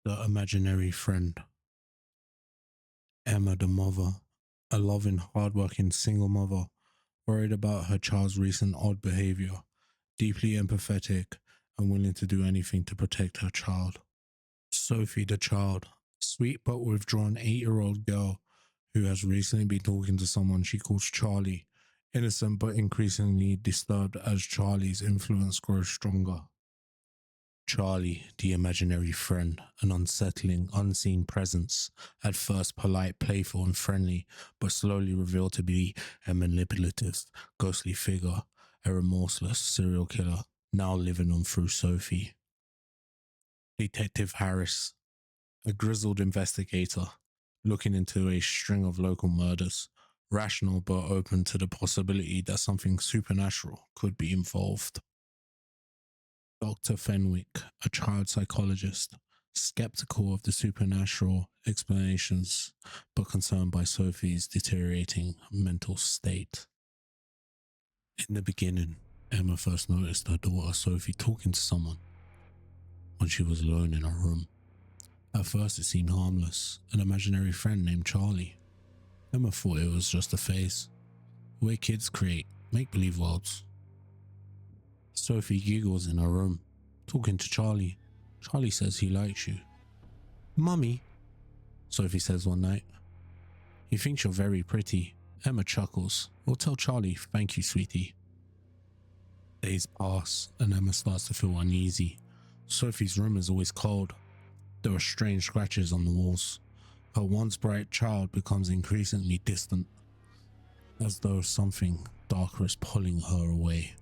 The imaginary friend. Emma, the mother, a loving, hardworking single mother, worried about her child's recent odd behavior, deeply empathetic and willing to do anything to protect her child. Sophie, the child, sweet but withdrawn 8-year-old girl who has recently been talking to someone she calls Charlie, innocent but increasingly disturbed as Charlie's influence grows stronger. Charlie, the imaginary friend, an unsettling, unseen presence, at first polite, playful, and friendly, but slowly revealed to be a manipulative, ghostly figure, a remorseless serial killer, now living on through Sophie. Detective Harris, a grizzled investigator, looking into a string of local murders, rational but open to the possibility that something supernatural could be involved. Dr. Fenwick, a child psychologist, skeptical of the supernatural explanations, but concerned by Sophie's deteriorating mental state. In the beginning, Emma first noticed her daughter Sophie talking to someone when she was alone in her room. At first, it seemed harmless, an imaginary friend named Charlie. Emma thought it was just a phase, the way kids create make-believe worlds. Sophie giggles in her room, talking to Charlie. Charlie says he likes you. Mummy, Sophie says one night. He thinks you're very pretty. Emma chuckles. We'll tell Charlie, thank you, sweetie. Days pass, and Emma starts to feel uneasy. Sophie's room is always cold. There are strange scratches on the walls. Her once bright child becomes increasingly distant, as though something darker is pulling her away.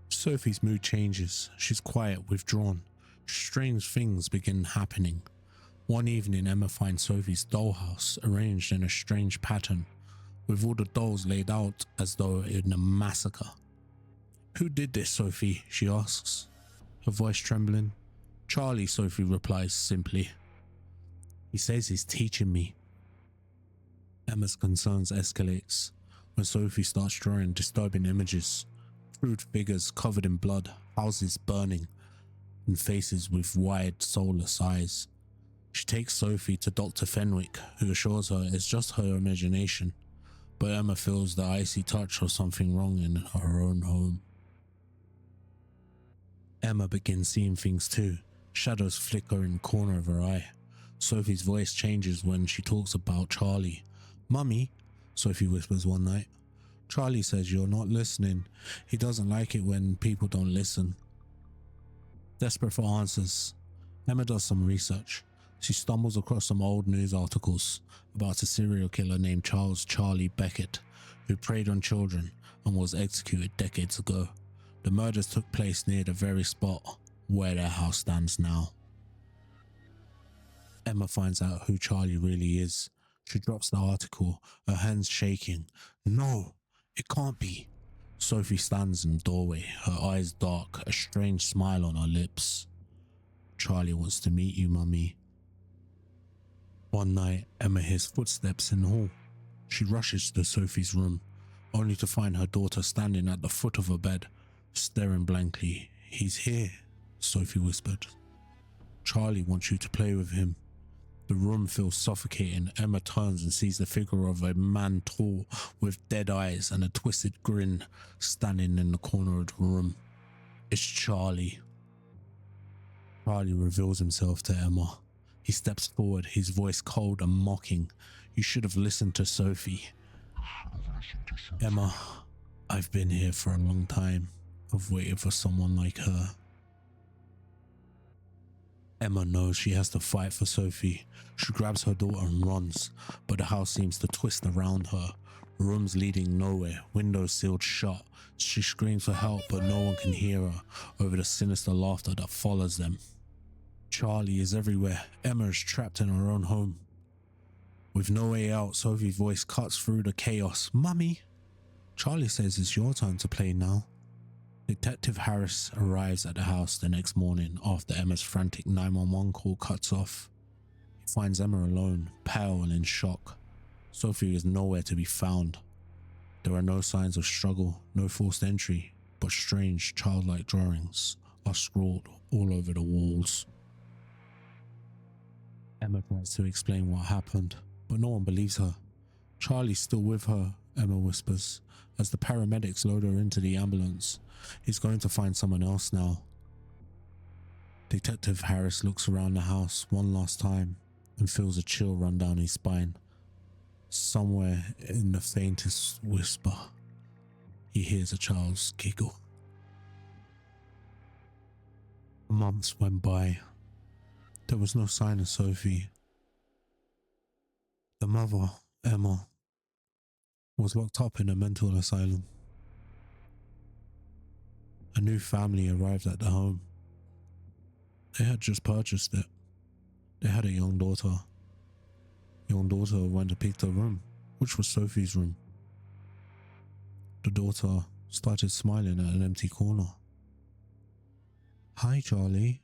Sophie's mood changes. She's quiet, withdrawn. Strange things begin happening. One evening, Emma finds Sophie's dollhouse arranged in a strange pattern, with all the dolls laid out as though in a massacre. Who did this, Sophie? She asks, her voice trembling. Charlie, Sophie replies simply. He says he's teaching me. Emma's concerns escalates when Sophie starts drawing disturbing images. Crude figures covered in blood, houses burning, and faces with wide, soulless eyes. She takes Sophie to Dr. Fenwick, who assures her it's just her imagination, but Emma feels the icy touch of something wrong in her own home. Emma begins seeing things too. Shadows flicker in the corner of her eye. Sophie's voice changes when she talks about Charlie. Mummy, Sophie whispers one night. Charlie says you're not listening. He doesn't like it when people don't listen. Desperate for answers, Emma does some research. She stumbles across some old news articles about a serial killer named Charlie Beckett, who preyed on children and was executed decades ago. The murders took place near the very spot where their house stands now. Emma finds out who Charlie really is. She drops the article, her hands shaking. No, it can't be. Sophie stands in the doorway, her eyes dark, a strange smile on her lips. Charlie wants to meet you, Mummy. One night, Emma hears footsteps in the hall. She rushes to Sophie's room, only to find her daughter standing at the foot of her bed, staring blankly. He's here, Sophie whispered. Charlie wants you to play with him. The room feels suffocating. Emma turns and sees the figure of a man tall, with dead eyes and a twisted grin, standing in the corner of the room. It's Charlie. Charlie reveals himself to Emma. He steps forward, his voice cold and mocking. You should have listened to Sophie. Emma, I've been here for a long time. I've waited for someone like her. Emma knows she has to fight for Sophie. She grabs her daughter and runs, but the house seems to twist around her. Rooms leading nowhere, windows sealed shut. She screams for help, but no one can hear her over the sinister laughter that follows them. Charlie is everywhere. Emma is trapped in her own home. With no way out, Sophie's voice cuts through the chaos. Mummy! Charlie says it's your time to play now. Detective Harris arrives at the house the next morning after Emma's frantic 911 call cuts off. He finds Emma alone, pale and in shock. Sophie is nowhere to be found. There are no signs of struggle, no forced entry, but strange childlike drawings are scrawled all over the walls. Emma tries to explain what happened, but no one believes her. Charlie's still with her, Emma whispers, as the paramedics load her into the ambulance. He's going to find someone else now. Detective Harris looks around the house one last time and feels a chill run down his spine. Somewhere in the faintest whisper, he hears a child's giggle. Months went by. There was no sign of Sophie. The mother, Emma, was locked up in a mental asylum. A new family arrived at the home. They had just purchased it. They had a young daughter. Young daughter went to pick her room, which was Sophie's room. The daughter started smiling at an empty corner. "Hi, Charlie,"